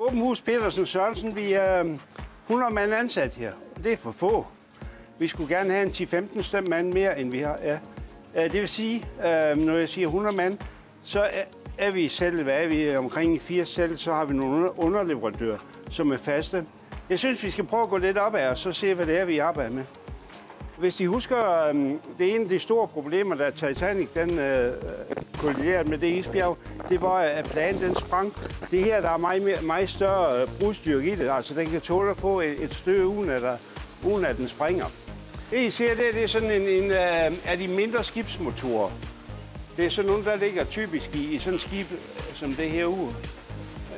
Åben Hus Petersen Sørensen, vi er 100 mand ansat her. Det er for få. Vi skulle gerne have en 10-15 mand mere, end vi har. Ja. Det vil sige, når jeg siger 100 mand, så er vi selv, hvad er vi, omkring 80 selv, så har vi nogle underleverandører, som er faste. Jeg synes, vi skal prøve at gå lidt op af og så se, hvad det er, vi arbejder med. Hvis I husker, det er en af de store problemer, da Titanic den kolliderede med det isbjerg, det var, at pladen den sprang. Det her, der er meget større brudstyrke i det, altså den kan tåle at få et støv uden at den springer. Det I ser, det er sådan en af de mindre skibsmotorer. Det er sådan nogle, der ligger typisk i sådan et skib som det her ude.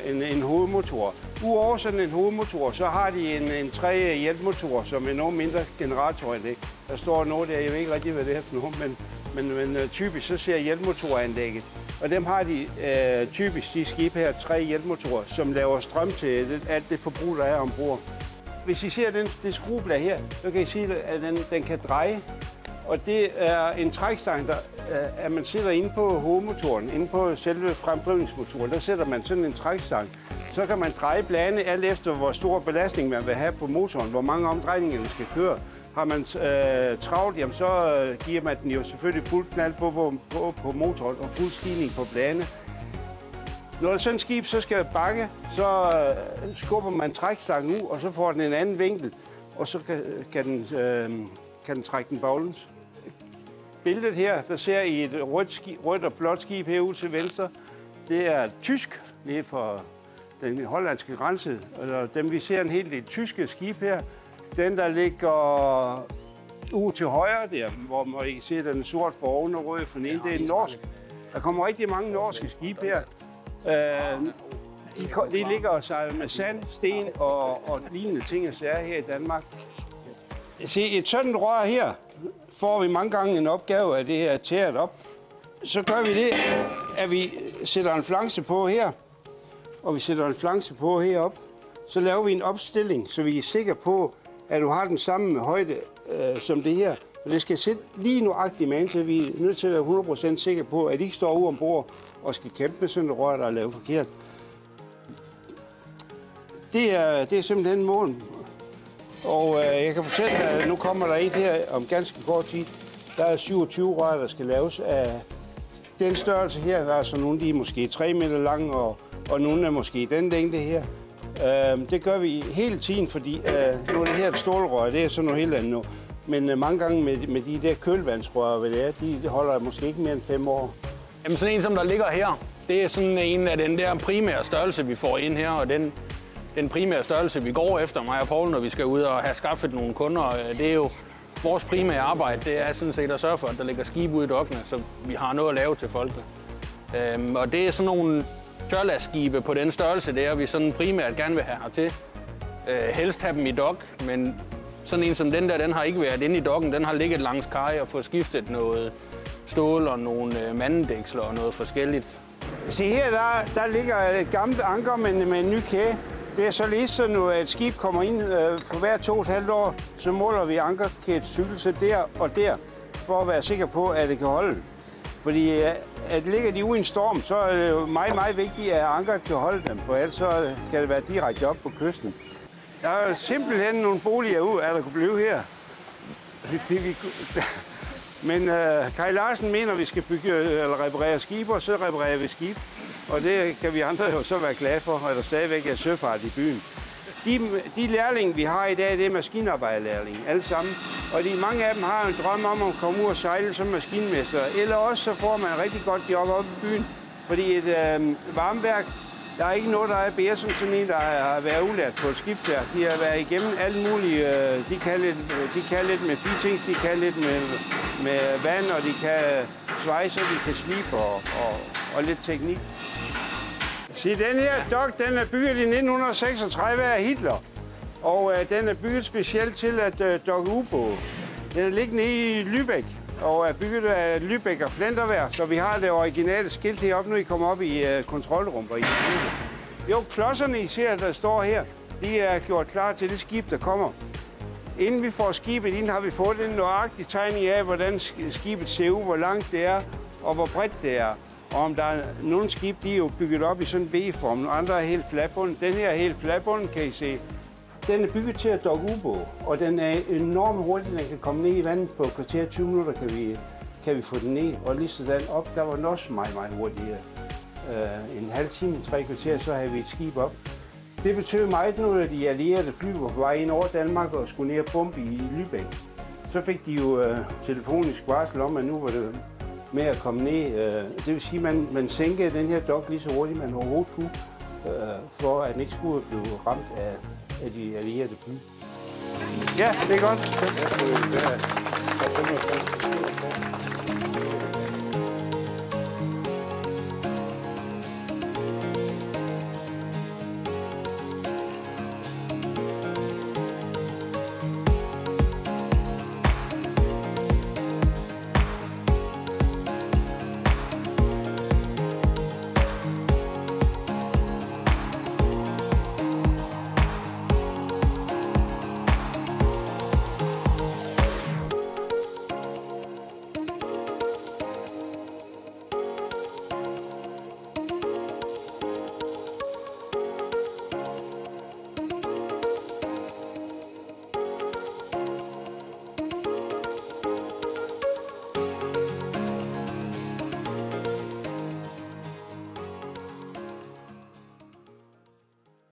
En hovedmotor. Udover sådan en hovedmotor, så har de en 3 hjælpmotor, som er noget mindre generator end det. Der står noget der, jeg ved ikke rigtig, hvad det er for noget, men typisk så ser hjælpmotoranlægget. Og dem har de typisk, de skib her, 3 hjælpmotorer, som laver strøm til alt det forbrug, der er ombord. Hvis I ser det skrueblad her, så kan I se, at den kan dreje. Og det er en trækstang, at man sidder inde på hovedmotoren, inde på selve fremdrivningsmotoren. Der sætter man sådan en trækstang. Så kan man dreje bladene alt efter, hvor stor belastning man vil have på motoren, hvor mange omdrejninger den skal køre. Har man travlt, jamen, så giver man den jo selvfølgelig fuld knald på motoren og fuld stigning på bladene. Når sådan et skib så skal bakke, så skubber man trækstangen ud, og så får den en anden vinkel, og så kan den trække den baglæns. Billedet her, der ser I et rødt og blåt skib herude til venstre. Det er tysk, det er fra den hollandske grænse. Og dem vi ser en hel del tyske skib her. Den, der ligger ude til højre der, hvor man kan se, den er sort for oven og rød for neden, det er norsk. Der kommer rigtig mange norske skib her. De ligger og sejler med sand, sten og lignende ting og sager her i Danmark. Se, et sådan rør her får vi mange gange en opgave af det her tæret op. Så gør vi det, at vi sætter en flanse på her, og vi sætter en flanse på herop. Så laver vi en opstilling, så vi er sikre på, at du har den samme højde som det her. Og det skal sætte lige nuagtigt med, så vi er nødt til at være 100% sikre på, at de ikke står ude ombord og skal kæmpe med sådan et rør, der er lavet forkert. Det er simpelthen målen. Og jeg kan fortælle, at nu kommer der et her om ganske kort tid. Der er 27 rør, der skal laves af den størrelse her. Der er så nogle, de er måske 3 meter lange, og nogle er måske den længde her. Det gør vi hele tiden, fordi nu er det her et stålrør, det er sådan noget helt andet nu. Men mange gange med de der kølvandsrør, hvad det er, de holder måske ikke mere end 5 år. Jamen sådan en, som der ligger her, det er sådan en af den der primære størrelse, vi får ind her, og den primære størrelse, vi går efter, mig og Poul, når vi skal ud og have skaffet nogle kunder. Det er jo vores primære arbejde, det er sådan set at sørge for, at der ligger skibe ude i dokkene, så vi har noget at lave til folket. Og det er sådan nogle tørlastskibe på den størrelse, der vi sådan primært gerne vil have hertil. Helst have dem i dok, men sådan en som den der, den har ikke været inde i dokken, den har ligget langs kaj og fået skiftet noget stål og nogle mandedæksler og noget forskelligt. Se her, der ligger et gammelt anker med en ny kage. Det er således, så når et skib kommer ind for hver 2,5 år, så måler vi ankerkædets tykkelse der og der, for at være sikker på, at det kan holde. Fordi at ligger de ude i en storm, så er det jo meget, meget vigtigt, at ankeret kan holde dem, for ellers så kan det være direkte op på kysten. Der er simpelthen nogle boliger ud, at der kunne blive her. Men Kaj Larsen mener, at vi skal bygge eller reparere skibe, og så reparerer vi skib. Og det kan vi andre jo så være glade for, at der stadigvæk er søfart i byen. De lærlinge, vi har i dag, det er maskinarbejderlærlinge, alle sammen. Og mange af dem har en drøm om at komme ud og sejle som maskinmester. Eller også så får man rigtig godt job oppe i byen. Fordi et varmeværk, der er ikke noget, der er bedre som sådan en, der har været ulært på et skibsværk. De har været igennem alle mulige, de kan lidt med fittings, de kan lidt med vand, og de kan svejse, og de kan slibe og lidt teknik. Se, den her dok, den er bygget i 1936 af Hitler, og den er bygget specielt til at dokke ubåde. Den er liggende i Lübeck, og er bygget af Lübeck og Flenderværft, så vi har det originale skilt heroppe, når I kommer op i kontrolrum. Jo, klodserne, I ser, der står her, de er gjort klar til det skib, der kommer. Inden vi får skibet ind, har vi fået en nøjagtig tegning af, hvordan skibet ser ud, hvor langt det er og hvor bredt det er. Og om der er nogle skib, de er jo bygget op i sådan en V-form, og andre er helt fladbunden. Den her er helt fladbunden, kan I se. Den er bygget til at dokke ubåd, og den er enormt hurtig. Den kan komme ned i vandet på kvarter 20 minutter, kan vi få den ned. Og lige sådan op, der var den også meget, meget hurtigere. En halv time, 3 kvarter, så havde vi et skib op. Det betød meget, når de allierede fly var på vej ind over Danmark og skulle ned og bombe i Lübeck. Så fik de jo telefonisk varsel om, at nu var det med at komme ned. Det vil sige, at man sænkede den her dok lige så hurtigt, man overhovedet kunne, for at den ikke skulle blive ramt af de allierede fly. Ja, det er godt.